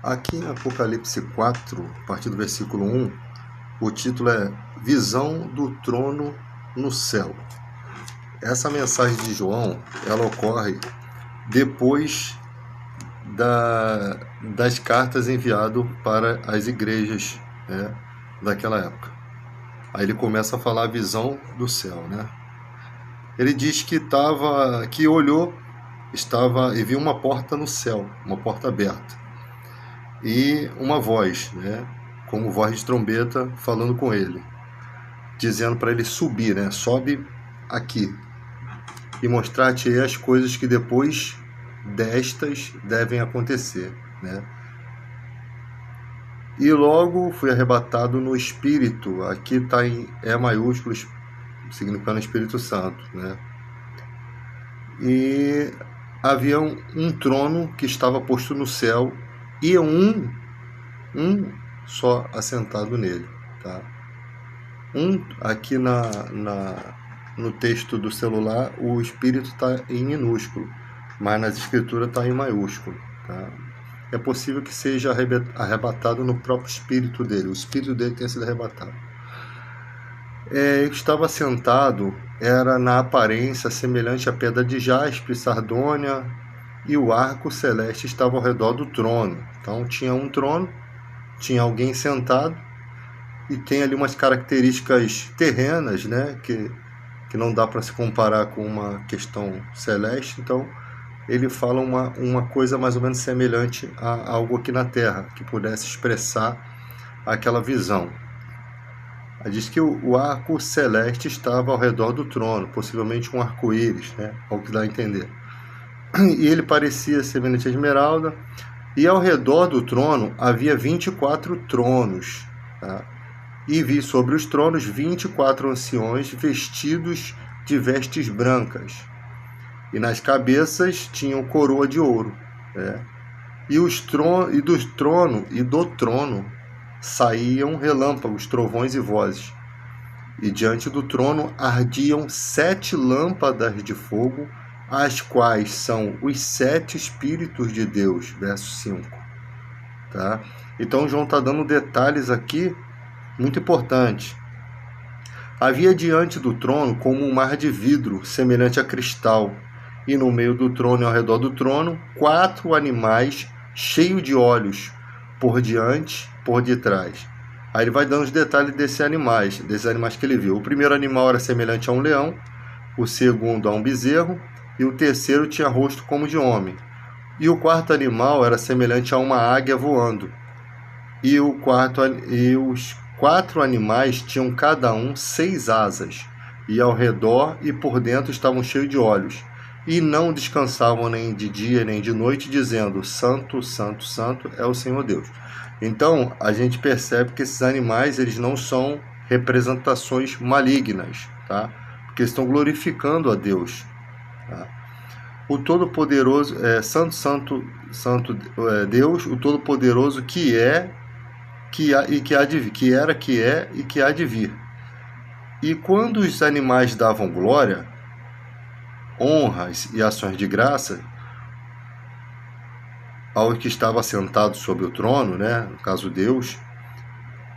Aqui em Apocalipse 4, a partir do versículo 1, o título é Visão do Trono no Céu. Essa mensagem de João, ela ocorre depois das cartas enviadas para as igrejas, né, daquela época. Aí ele começa a falar a visão do céu, né? Ele diz que olhou, e viu uma porta no céu, uma porta aberta. E uma voz, né, como voz de trombeta, falando com ele, dizendo para ele subir, né, sobe aqui e mostrar-te as coisas que depois destas devem acontecer, né? E logo fui arrebatado no Espírito, aqui está em E maiúsculo, significando Espírito Santo, né? E havia um trono que estava posto no céu e um só assentado nele, tá? Aqui no texto do celular, o Espírito está em minúsculo, mas nas escrituras está em maiúsculo, tá? É possível que seja arrebatado no próprio espírito dele, o espírito dele tenha sido arrebatado. Estava sentado, era na aparência semelhante à pedra de jaspe, sardônia, e o arco celeste estava ao redor do trono. Então tinha um trono, tinha alguém sentado, e tem ali umas características terrenas, né, que não dá para se comparar com uma questão celeste. Então ele fala uma coisa mais ou menos semelhante a algo aqui na Terra, que pudesse expressar aquela visão. Diz que o arco celeste estava ao redor do trono, possivelmente um arco-íris, né, ao que dá a entender. E ele parecia semelhante à esmeralda, e ao redor do trono havia 24 tronos, tá? E vi sobre os tronos 24 anciões vestidos de vestes brancas, e nas cabeças tinham coroa de ouro, né? E do trono saíam relâmpagos, trovões e vozes. E diante do trono ardiam 7 lâmpadas de fogo, as quais são os 7 Espíritos de Deus, verso 5. Tá? Então João está dando detalhes aqui muito importantes. Havia diante do trono como um mar de vidro, semelhante a cristal, e no meio do trono e ao redor do trono, 4 animais cheios de olhos, por diante, por detrás. Aí ele vai dando os detalhes desses animais que ele viu. O primeiro animal era semelhante a um leão, o segundo a um bezerro, e o terceiro tinha rosto como de homem. E o quarto animal era semelhante a uma águia voando. E os 4 animais tinham cada um 6 asas, e ao redor e por dentro estavam cheios de olhos, e não descansavam nem de dia nem de noite, dizendo: Santo, Santo, Santo é o Senhor Deus. Então a gente percebe que esses animais, eles não são representações malignas, tá? Porque eles estão glorificando a Deus, tá? O Todo-Poderoso, Santo, Santo, Santo Deus, o Todo-Poderoso, que é, que era, que é e que há de vir. E quando os animais davam glória, honras e ações de graça ao que estava sentado sobre o trono, né, no caso Deus,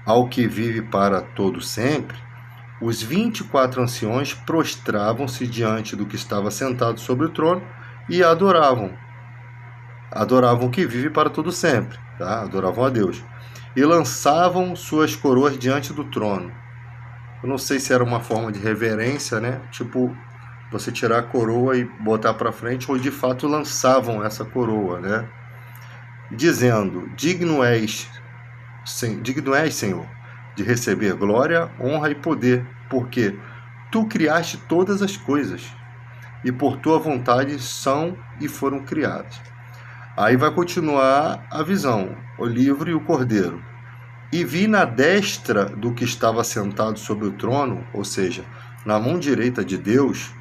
ao que vive para todo sempre, os 24 anciões prostravam-se diante do que estava sentado sobre o trono e adoravam o que vive para todo sempre, tá? Adoravam a Deus, e lançavam suas coroas diante do trono. Eu não sei se era uma forma de reverência, né, tipo você tirar a coroa e botar para frente, ou de fato lançavam essa coroa, né, dizendo: digno és, Senhor, de receber glória, honra e poder, porque tu criaste todas as coisas, e por tua vontade são e foram criadas. Aí vai continuar a visão, o livro e o cordeiro. E vi na destra do que estava sentado sobre o trono, ou seja, na mão direita de Deus,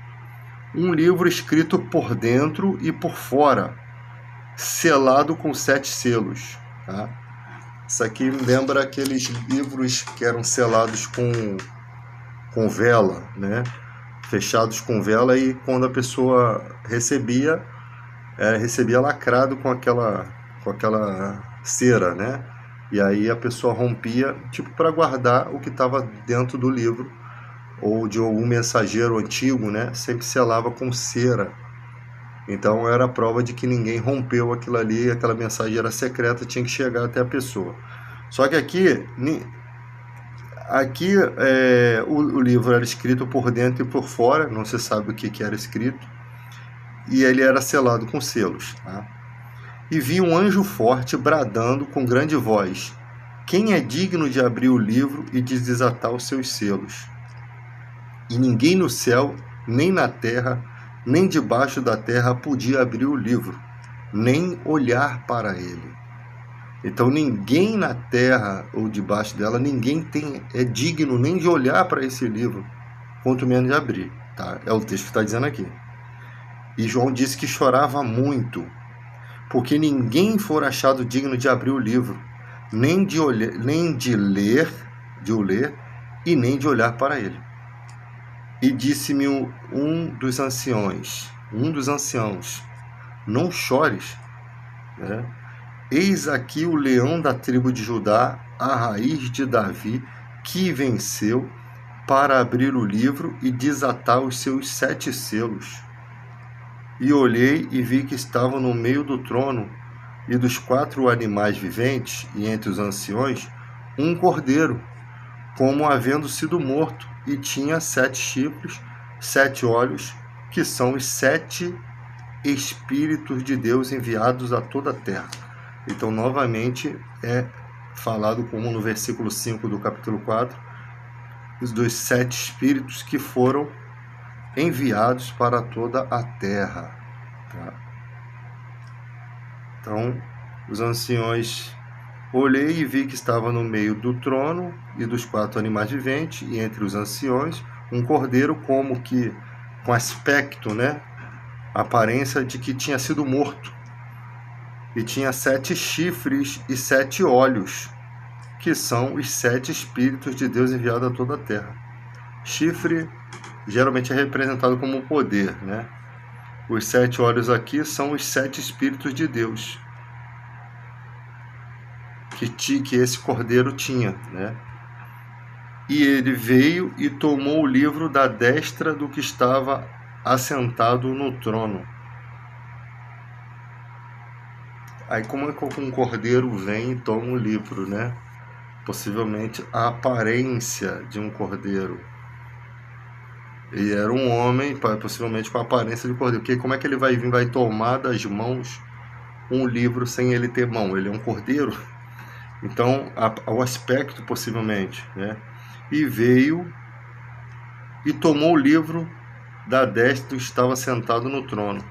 um livro escrito por dentro e por fora, selado com 7 selos, tá? Isso aqui me lembra aqueles livros que eram selados com vela, né? Fechados com vela, e quando a pessoa recebia lacrado com aquela cera, né? E aí a pessoa rompia, tipo, para guardar o que estava dentro do livro, ou de algum mensageiro antigo, né? Sempre selava com cera. Então era a prova de que ninguém rompeu aquilo ali, aquela mensagem era secreta, tinha que chegar até a pessoa. Só que aqui o livro era escrito por dentro e por fora, não se sabe o que era escrito, e ele era selado com selos. Tá? E vi um anjo forte bradando com grande voz: quem é digno de abrir o livro e de desatar os seus selos? E ninguém no céu, nem na terra, nem debaixo da terra podia abrir o livro, nem olhar para ele. Então ninguém na terra ou debaixo dela, ninguém é digno nem de olhar para esse livro, quanto menos de abrir. Tá? É o texto que está dizendo aqui. E João disse que chorava muito, porque ninguém for achado digno de abrir o livro, nem de o ler, e nem de olhar para ele. E disse-me um dos anciãos, não chores, né? Eis aqui o leão da tribo de Judá, a raiz de Davi, que venceu para abrir o livro e desatar os seus 7 selos. E olhei e vi que estavam no meio do trono e dos 4 animais viventes, e entre os anciões, um cordeiro, como havendo sido morto, e tinha 7 chifres, 7 olhos, que são os 7 Espíritos de Deus enviados a toda a terra. Então, novamente, é falado como no versículo 5 do capítulo 4, dos 7 Espíritos que foram enviados para toda a terra. Tá? Então, os anciões, olhei e vi que estava no meio do trono e dos 4 animais viventes, e entre os anciões, um cordeiro como que com aspecto, né, aparência de que tinha sido morto. E tinha 7 chifres e 7 olhos, que são os 7 Espíritos de Deus enviados a toda a terra. Chifre geralmente é representado como poder, né? Os 7 olhos aqui são os 7 Espíritos de Deus que esse cordeiro tinha, né? E ele veio e tomou o livro da destra do que estava assentado no trono. Aí como é que um cordeiro vem e toma o livro, né? Possivelmente a aparência de um cordeiro. Ele era um homem, possivelmente com a aparência de cordeiro. Porque como é que ele vai vir, vai tomar das mãos um livro sem ele ter mão? Ele é um cordeiro? Então, o aspecto, possivelmente, né? E veio e tomou o livro da destra que estava sentado no trono.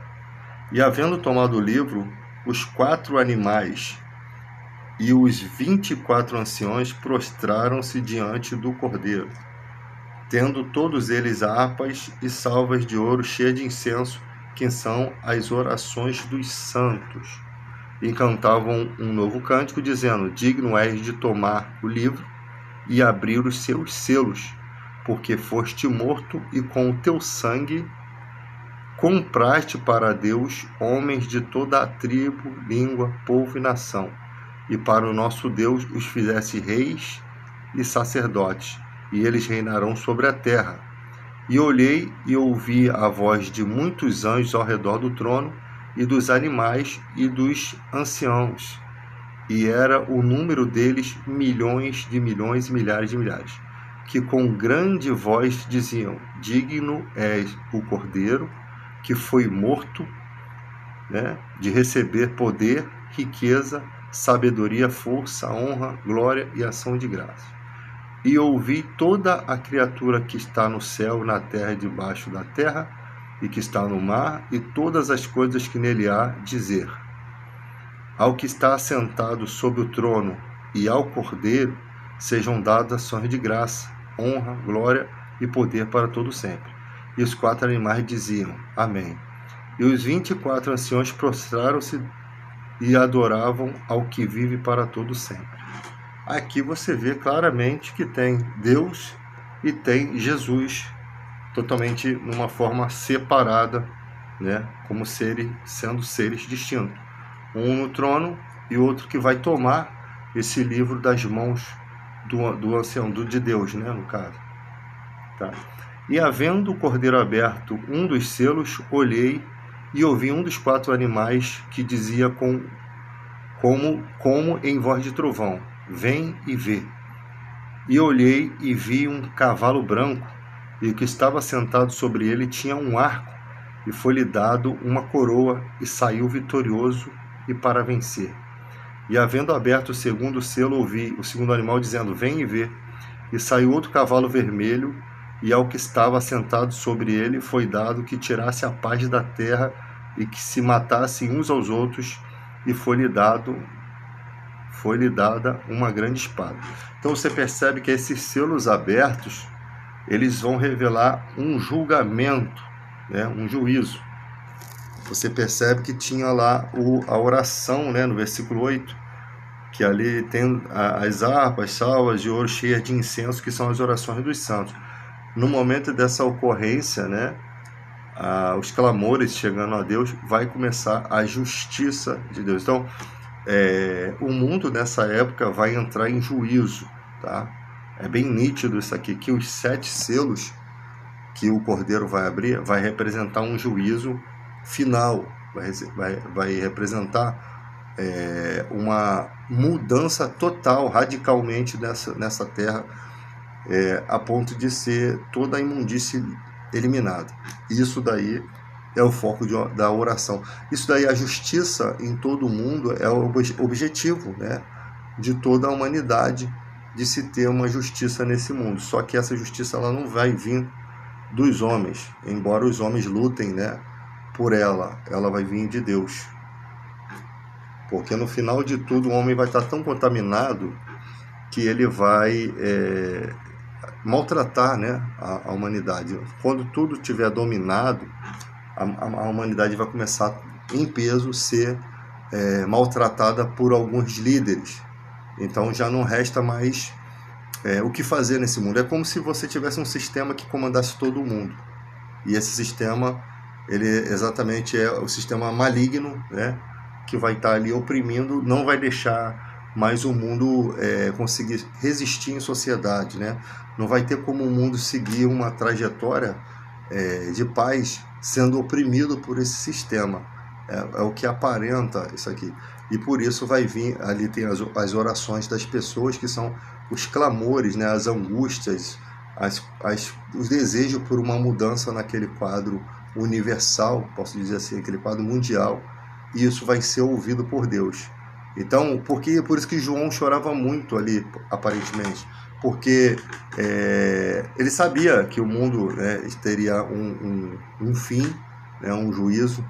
E havendo tomado o livro, os 4 animais e os 24 anciões prostraram-se diante do cordeiro, tendo todos eles harpas e salvas de ouro cheias de incenso, que são as orações dos santos. E cantavam um novo cântico, dizendo: digno és de tomar o livro e abrir os seus selos, porque foste morto e com o teu sangue compraste para Deus homens de toda a tribo, língua, povo e nação, e para o nosso Deus os fizeste reis e sacerdotes, e eles reinarão sobre a terra. E olhei e ouvi a voz de muitos anjos ao redor do trono, e dos animais e dos anciãos, e era o número deles milhões de milhões e milhares de milhares, que com grande voz diziam: digno és o cordeiro que foi morto, né, de receber poder, riqueza, sabedoria, força, honra, glória e ação de graça. E ouvi toda a criatura que está no céu, na terra e debaixo da terra, e que está no mar, e todas as coisas que nele há, dizer: ao que está assentado sobre o trono e ao Cordeiro sejam dadas ações de graça, honra, glória e poder para todo sempre. E os 4 animais diziam: amém. E os 24 anciões prostraram-se e adoravam ao que vive para todo sempre. Aqui você vê claramente que tem Deus e tem Jesus, totalmente numa forma separada, né? Como sendo seres distintos. Um no trono e outro que vai tomar esse livro das mãos do ancião, de Deus, né, no caso. Tá? E havendo o cordeiro aberto um dos selos, olhei e ouvi um dos 4 animais que dizia como em voz de trovão: vem e vê. E olhei e vi um cavalo branco, e o que estava sentado sobre ele tinha um arco, e foi-lhe dado uma coroa, e saiu vitorioso e para vencer. E havendo aberto o segundo selo, ouvi o segundo animal dizendo: vem e vê. E saiu outro cavalo vermelho, e ao que estava sentado sobre ele foi dado que tirasse a paz da terra e que se matassem uns aos outros, e foi-lhe dada uma grande espada. Então você percebe que esses selos abertos, eles vão revelar um julgamento, né, um juízo. Você percebe que tinha lá a oração, né, no versículo 8, que ali tem as harpas, salvas de ouro cheias de incenso, que são as orações dos santos. No momento dessa ocorrência, né, os clamores chegando a Deus, vai começar a justiça de Deus. Então, o mundo nessa época vai entrar em juízo, tá? É bem nítido isso aqui, que os 7 selos que o Cordeiro vai abrir vai representar um juízo final, vai representar uma mudança total, radicalmente nessa terra, a ponto de ser toda a imundície eliminada. Isso daí é o foco da oração. Isso daí, a justiça em todo o mundo, é o objetivo, né, de toda a humanidade, de se ter uma justiça nesse mundo. Só que essa justiça, ela não vai vir dos homens, embora os homens lutem, né, por ela vai vir de Deus. Porque no final de tudo o homem vai estar tão contaminado que ele vai maltratar, né, a humanidade. Quando tudo estiver dominado, a humanidade vai começar em peso ser maltratada por alguns líderes. Então já não resta mais o que fazer nesse mundo. É como se você tivesse um sistema que comandasse todo mundo. E esse sistema, ele exatamente é o sistema maligno, né, que vai estar ali oprimindo, não vai deixar mais o mundo conseguir resistir em sociedade, né? Não vai ter como o mundo seguir uma trajetória de paz sendo oprimido por esse sistema. É o que aparenta isso aqui. E por isso vai vir, ali tem as orações das pessoas, que são os clamores, né, as angústias, os desejos por uma mudança naquele quadro universal, posso dizer assim, aquele quadro mundial, e isso vai ser ouvido por Deus. Então, por isso que João chorava muito ali, aparentemente, porque ele sabia que o mundo, né, teria um fim, né, um juízo.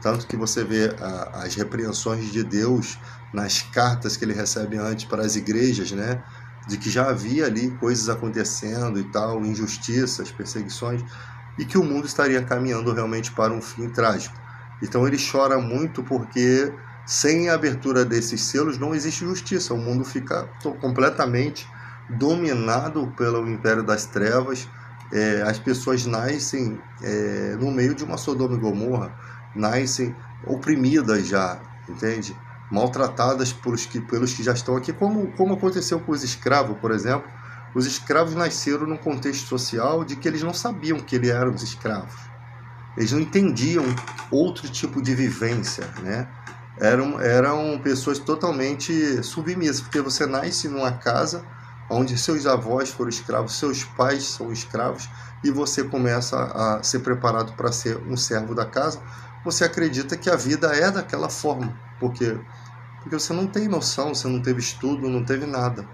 Tanto que você vê as repreensões de Deus nas cartas que ele recebe antes para as igrejas, né, de que já havia ali coisas acontecendo e tal, injustiças, perseguições, e que o mundo estaria caminhando realmente para um fim trágico. Então ele chora muito porque sem a abertura desses selos não existe justiça. O mundo fica completamente dominado pelo império das trevas. As pessoas nascem no meio de uma Sodoma e Gomorra, nascem oprimidas já, entende? Maltratadas pelos que já estão aqui, como aconteceu com os escravos, por exemplo. Os escravos nasceram num contexto social de que eles não sabiam que eles eram os escravos. Eles não entendiam outro tipo de vivência, né? Eram pessoas totalmente submissas, porque você nasce numa casa onde seus avós foram escravos, seus pais são escravos, e você começa a ser preparado para ser um servo da casa. Você acredita que a vida é daquela forma, porque você não tem noção, você não teve estudo, não teve nada.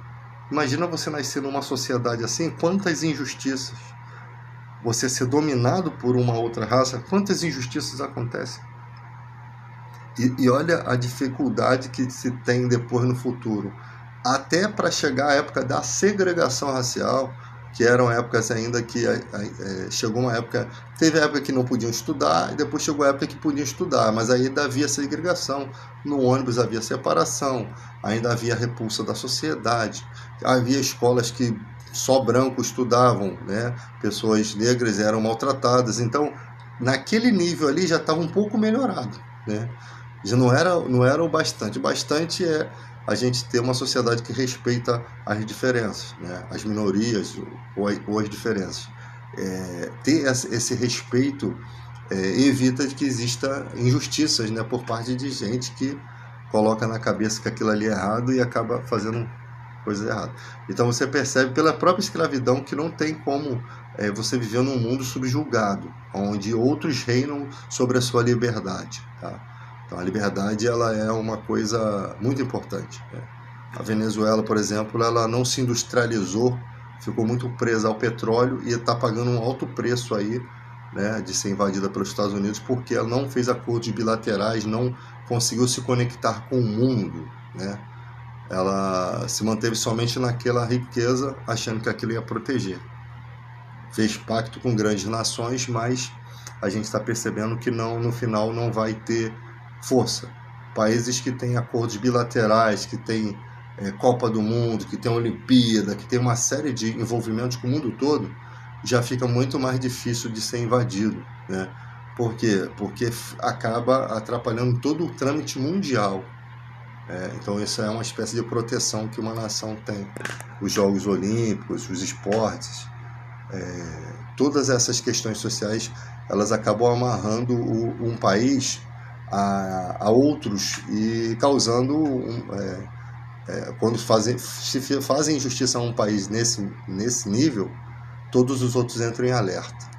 Imagina você nascer numa sociedade assim, quantas injustiças. Você ser dominado por uma outra raça, quantas injustiças acontecem. E olha a dificuldade que se tem depois no futuro. Até para chegar à época da segregação racial, que eram épocas ainda que chegou uma época, teve a época que não podiam estudar, e depois chegou a época que podiam estudar, mas ainda havia segregação, no ônibus havia separação, ainda havia repulsa da sociedade, havia escolas que só brancos estudavam, né? Pessoas negras eram maltratadas. Então, naquele nível ali já estava um pouco melhorado, né? Já não era o bastante. O bastante é a gente ter uma sociedade que respeita as diferenças, né? As minorias ou as diferenças. Ter esse respeito evita que exista injustiças, né, por parte de gente que coloca na cabeça que aquilo ali é errado e acaba fazendo coisa errada. Então você percebe pela própria escravidão que não tem como você viver num mundo subjugado, onde outros reinam sobre a sua liberdade. Tá? Então a liberdade ela é uma coisa muito importante. Né? A Venezuela, por exemplo, ela não se industrializou, ficou muito presa ao petróleo e está pagando um alto preço aí, né, de ser invadida pelos Estados Unidos porque ela não fez acordos bilaterais, não conseguiu se conectar com o mundo, né? Ela se manteve somente naquela riqueza, achando que aquilo ia proteger. Fez pacto com grandes nações, mas a gente está percebendo que não, no final não vai ter força. Países que têm acordos bilaterais, que têm Copa do Mundo, que tem Olimpíada, que tem uma série de envolvimentos com o mundo todo, já fica muito mais difícil de ser invadido, né? Por quê? Porque acaba atrapalhando todo o trâmite mundial. Então isso é uma espécie de proteção que uma nação tem. Os Jogos Olímpicos, os esportes, todas essas questões sociais, elas acabam amarrando um país a outros e causando, quando se fazem injustiça a um país nesse nível, todos os outros entram em alerta.